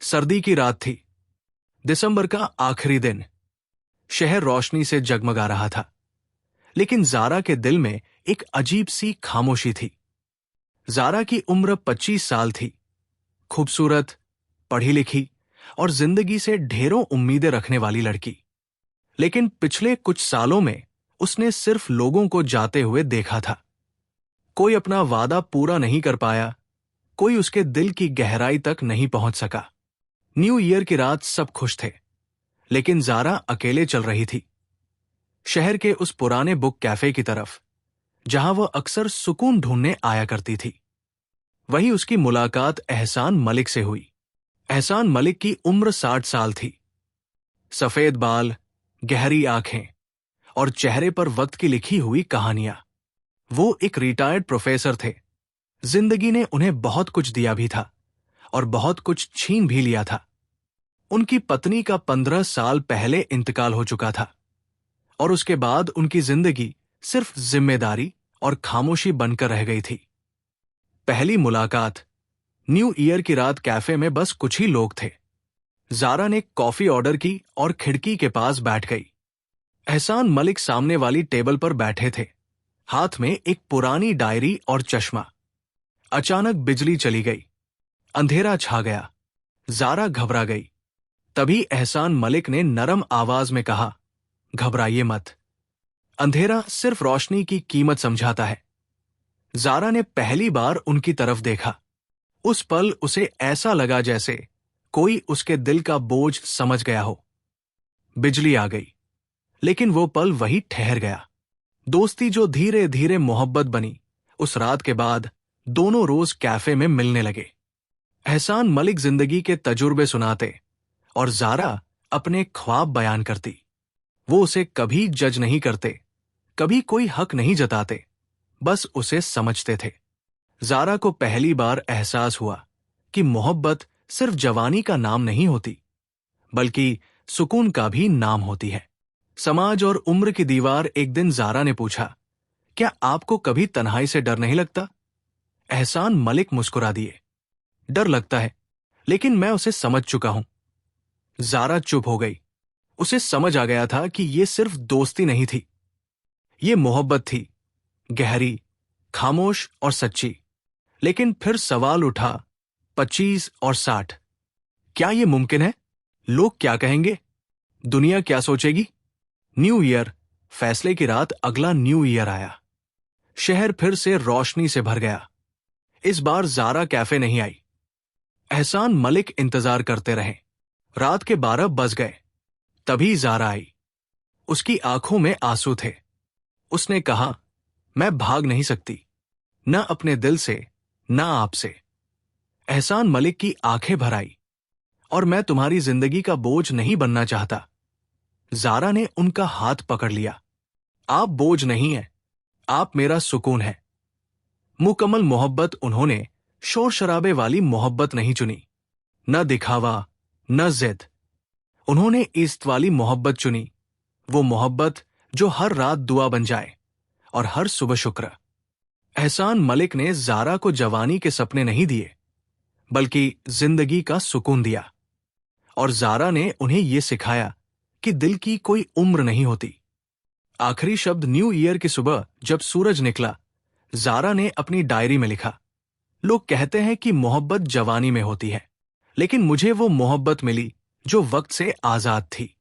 सर्दी की रात थी। दिसंबर का आखिरी दिन। शहर रोशनी से जगमगा रहा था, लेकिन जारा के दिल में एक अजीब सी खामोशी थी। जारा की उम्र 25 साल थी। खूबसूरत, पढ़ी लिखी और जिंदगी से ढेरों उम्मीदें रखने वाली लड़की। लेकिन पिछले कुछ सालों में उसने सिर्फ लोगों को जाते हुए देखा था। कोई अपना वादा पूरा नहीं कर पाया, कोई उसके दिल की गहराई तक नहीं पहुंच सका। न्यू ईयर की रात सब खुश थे, लेकिन जारा अकेले चल रही थी, शहर के उस पुराने बुक कैफे की तरफ जहां वह अक्सर सुकून ढूंढने आया करती थी। वहीं उसकी मुलाकात एहसान मलिक से हुई। एहसान मलिक की उम्र 60 साल थी। सफेद बाल, गहरी आंखें और चेहरे पर वक्त की लिखी हुई कहानियां। वो एक रिटायर्ड प्रोफेसर थे। जिंदगी ने उन्हें बहुत कुछ दिया भी था और बहुत कुछ छीन भी लिया था। उनकी पत्नी का 15 साल पहले इंतकाल हो चुका था और उसके बाद उनकी जिंदगी सिर्फ जिम्मेदारी और खामोशी बनकर रह गई थी। पहली मुलाकात। न्यू ईयर की रात कैफे में बस कुछ ही लोग थे। जारा ने कॉफी ऑर्डर की और खिड़की के पास बैठ गई। एहसान मलिक सामने वाली टेबल पर बैठे थे, हाथ में एक पुरानी डायरी और चश्मा। अचानक बिजली चली गई, अंधेरा छा गया। जारा घबरा गई। तभी एहसान मलिक ने नरम आवाज में कहा, घबराइए मत, अंधेरा सिर्फ रोशनी की कीमत समझाता है। जारा ने पहली बार उनकी तरफ देखा। उस पल उसे ऐसा लगा जैसे कोई उसके दिल का बोझ समझ गया हो। बिजली आ गई, लेकिन वो पल वही ठहर गया। दोस्ती जो धीरे धीरे मोहब्बत बनी, उस रात के बाद दोनों रोज कैफे में मिलने लगे। एहसान मलिक जिंदगी के तजुर्बे सुनाते और जारा अपने ख्वाब बयान करती। वो उसे कभी जज नहीं करते, कभी कोई हक नहीं जताते, बस उसे समझते थे। जारा को पहली बार एहसास हुआ कि मोहब्बत सिर्फ जवानी का नाम नहीं होती, बल्कि सुकून का भी नाम होती है। समाज और उम्र की दीवार। एक दिन जारा ने पूछा, क्या आपको कभी तन्हाई से डर नहीं लगता? एहसान मलिक मुस्कुरा दिए। डर लगता है, लेकिन मैं उसे समझ चुका हूं। जारा चुप हो गई। उसे समझ आ गया था कि ये सिर्फ दोस्ती नहीं थी, ये मोहब्बत थी, गहरी, खामोश और सच्ची। लेकिन फिर सवाल उठा, 25 और 60, क्या ये मुमकिन है? लोग क्या कहेंगे? दुनिया क्या सोचेगी? न्यू ईयर, फैसले की रात। अगला न्यू ईयर आया। शहर फिर से रोशनी से भर गया। इस बार जारा कैफे नहीं आई। एहसान मलिक इंतजार करते रहे। रात के 12 बज गए। तभी जारा आई। उसकी आंखों में आंसू थे। उसने कहा, मैं भाग नहीं सकती, न अपने दिल से, न आपसे। एहसान मलिक की आंखें भर आई। और मैं तुम्हारी जिंदगी का बोझ नहीं बनना चाहता। जारा ने उनका हाथ पकड़ लिया। आप बोझ नहीं हैं, आप मेरा सुकून है। मुकम्मल मोहब्बत। उन्होंने शोर शराबे वाली मोहब्बत नहीं चुनी, न दिखावा, न जिद। उन्होंने इश्क वाली मोहब्बत चुनी, वो मोहब्बत जो हर रात दुआ बन जाए और हर सुबह शुक्र। एहसान मलिक ने जारा को जवानी के सपने नहीं दिए, बल्कि जिंदगी का सुकून दिया। और जारा ने उन्हें यह सिखाया कि दिल की कोई उम्र नहीं होती। आखिरी शब्द न्यू ईयर की सुबह जब सूरज निकला, जारा ने अपनी डायरी में लिखा, लोग कहते हैं कि मोहब्बत जवानी में होती है, लेकिन मुझे वो मोहब्बत मिली जो वक्त से आजाद थी।